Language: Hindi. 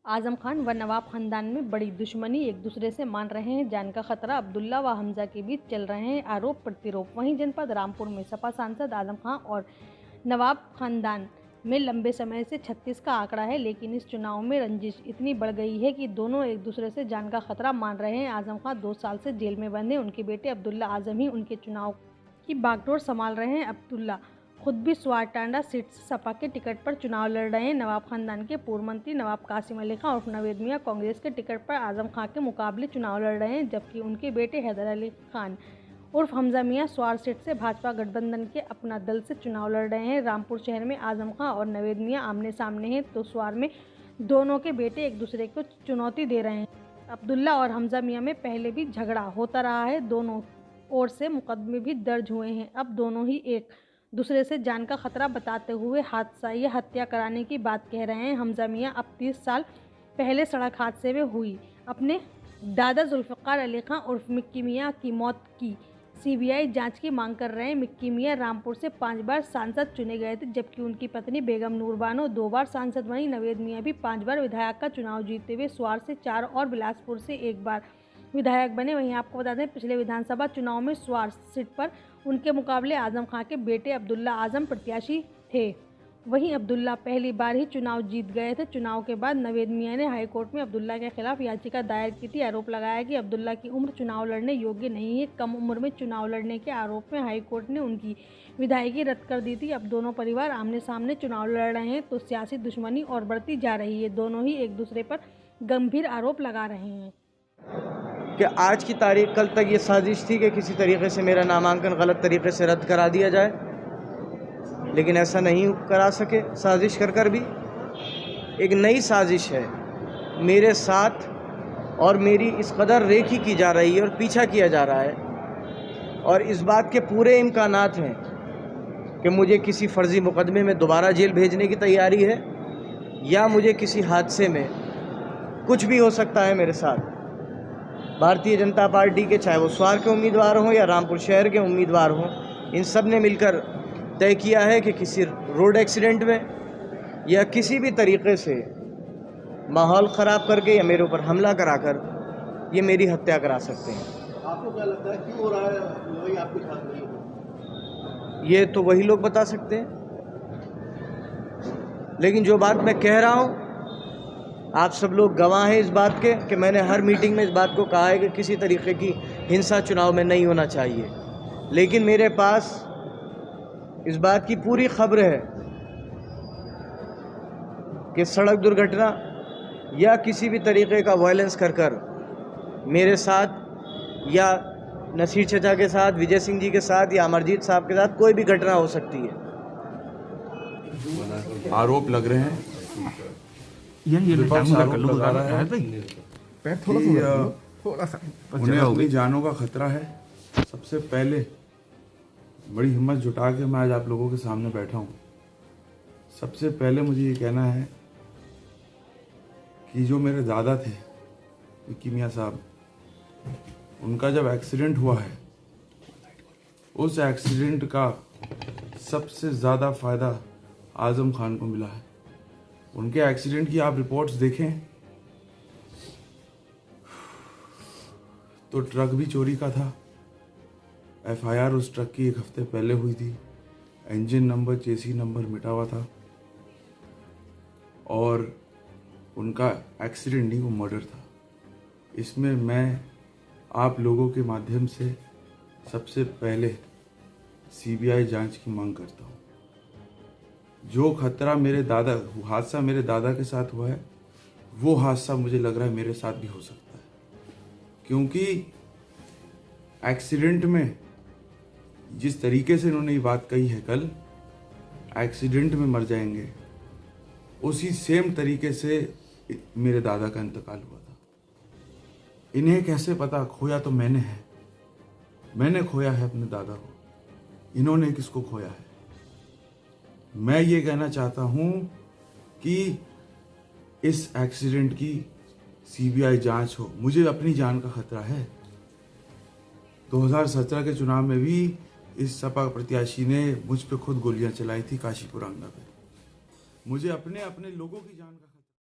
आजम खान व नवाब खानदान में बड़ी दुश्मनी, एक दूसरे से मान रहे हैं जान का खतरा। अब्दुल्ला व हमजा के बीच चल रहे हैं आरोप प्रत्यारोप। वहीं जनपद रामपुर में सपा सांसद आजम खान और नवाब खानदान में लंबे समय से 36 का आंकड़ा है, लेकिन इस चुनाव में रंजिश इतनी बढ़ गई है कि दोनों एक दूसरे से जान का खतरा मान रहे हैं। आजम खान 2 साल से जेल में बंद हैं। उनके बेटे अब्दुल्ला आजम ही उनके चुनाव की बागडोर संभाल रहे हैं। अब्दुल्ला खुद भी स्वारटांडा सीट से सपा के टिकट पर चुनाव लड़ रहे हैं। नवाब खानदान के पूर्व मंत्री नवाब कासिम अली खान उर्फ नवेद मियां कांग्रेस के टिकट पर आजम खान के मुकाबले चुनाव लड़ रहे हैं, जबकि उनके बेटे हैदर अली खान उर्फ हमजा मियां स्वार सीट से भाजपा गठबंधन के अपना दल से चुनाव लड़ रहे हैं। रामपुर शहर में आजम खान और नवेद मियां आमने सामने हैं, तो स्वार में दोनों के बेटे एक दूसरे को चुनौती दे रहे हैं। अब्दुल्ला और हमजा मियां में पहले भी झगड़ा होता रहा है। दोनों ओर से मुकदमे भी दर्ज हुए हैं। अब दोनों ही एक दूसरे से जान का खतरा बताते हुए हादसा या हत्या कराने की बात कह रहे हैं। हमजा मियां अब 30 साल पहले सड़क हादसे में हुई अपने दादा जुल्फ़िकार अली खान उर्फ मिक्की मियां की मौत की सीबीआई जांच की मांग कर रहे हैं। मिक्की मियां रामपुर से 5 बार सांसद चुने गए थे, जबकि उनकी पत्नी बेगम नूर बानो 2 बार सांसद बनी। नवेद मियां भी 5 बार विधायक का चुनाव जीतते हुए स्वार से 4 और बिलासपुर से 1 बार विधायक बने। वहीं आपको बता दें, पिछले विधानसभा चुनाव में स्वार सीट पर उनके मुकाबले आजम खान के बेटे अब्दुल्ला आजम प्रत्याशी थे। वहीं अब्दुल्ला पहली बार ही चुनाव जीत गए थे। चुनाव के बाद नवेद मियां ने हाईकोर्ट में अब्दुल्ला के खिलाफ याचिका दायर की थी। आरोप लगाया कि अब्दुल्ला की उम्र चुनाव लड़ने योग्य नहीं है। कम उम्र में चुनाव लड़ने के आरोप में हाईकोर्ट ने उनकी विधायकी रद्द कर दी थी। अब दोनों परिवार आमने सामने चुनाव लड़ रहे हैं, तो सियासी दुश्मनी और बढ़ती जा रही है। दोनों ही एक दूसरे पर गंभीर आरोप लगा रहे हैं कि आज की तारीख कल तक ये साजिश थी कि किसी तरीके से मेरा नामांकन गलत तरीके से रद्द करा दिया जाए, लेकिन ऐसा नहीं करा सके। साजिश कर भी एक नई साजिश है मेरे साथ और मेरी इस कदर रेखी की जा रही है और पीछा किया जा रहा है, और इस बात के पूरे इम्कानात हैं कि मुझे किसी फर्जी मुकदमे में दोबारा जेल भेजने की तैयारी है, या मुझे किसी हादसे में कुछ भी हो सकता है मेरे साथ। भारतीय जनता पार्टी के, चाहे वो स्वार के उम्मीदवार हों या रामपुर शहर के उम्मीदवार हों, इन सब ने मिलकर तय किया है कि किसी रोड एक्सीडेंट में या किसी भी तरीके से माहौल ख़राब करके या मेरे ऊपर हमला कराकर ये मेरी हत्या करा सकते हैं। आपको क्या लगता है क्यों हो रहा है? वही आपके साथ नहीं हो? ये तो वही लोग बता सकते हैं, लेकिन जो बात मैं कह रहा हूँ, आप सब लोग गवाह हैं इस बात के कि मैंने हर मीटिंग में इस बात को कहा है कि किसी तरीके की हिंसा चुनाव में नहीं होना चाहिए। लेकिन मेरे पास इस बात की पूरी खबर है कि सड़क दुर्घटना या किसी भी तरीके का वायलेंस कर मेरे साथ या नसीर चचा के साथ, विजय सिंह जी के साथ या अमरजीत साहब के साथ कोई भी घटना हो सकती है। आरोप लग रहे हैं, विपक्ष आरोप लगा रहा है कि उन्हें अपनी जानों का खतरा है। सबसे पहले बड़ी हिम्मत जुटा के मैं आज आप लोगों के सामने बैठा हूँ। सबसे पहले मुझे ये कहना है कि जो मेरे दादा थे मिक्की मियां साहब, उनका जब एक्सीडेंट हुआ है, उस एक्सीडेंट का सबसे ज़्यादा फ़ायदा आजम खान को मिला है। उनके एक्सीडेंट की आप रिपोर्ट्स देखें तो ट्रक भी चोरी का था। एफआईआर उस ट्रक की 1 हफ्ते पहले हुई थी। इंजन नंबर, चेसी नंबर मिटा हुआ था, और उनका एक्सीडेंट नहीं, वो मर्डर था। इसमें मैं आप लोगों के माध्यम से सबसे पहले सीबीआई जांच की मांग करता हूँ। जो खतरा हादसा मेरे दादा के साथ हुआ है, वो हादसा मुझे लग रहा है मेरे साथ भी हो सकता है, क्योंकि एक्सीडेंट में जिस तरीके से इन्होंने ये बात कही है, कल एक्सीडेंट में मर जाएंगे, उसी सेम तरीके से मेरे दादा का इंतकाल हुआ था। इन्हें कैसे पता? खोया तो मैंने खोया है अपने दादा को, इन्होंने किसको खोया है? मैं ये कहना चाहता हूँ कि इस एक्सीडेंट की सीबीआई जांच हो। मुझे अपनी जान का खतरा है। 2017 के चुनाव में भी इस सपा प्रत्याशी ने मुझ पे खुद गोलियां चलाई थी काशीपुर आंगा पे। मुझे अपने लोगों की जान का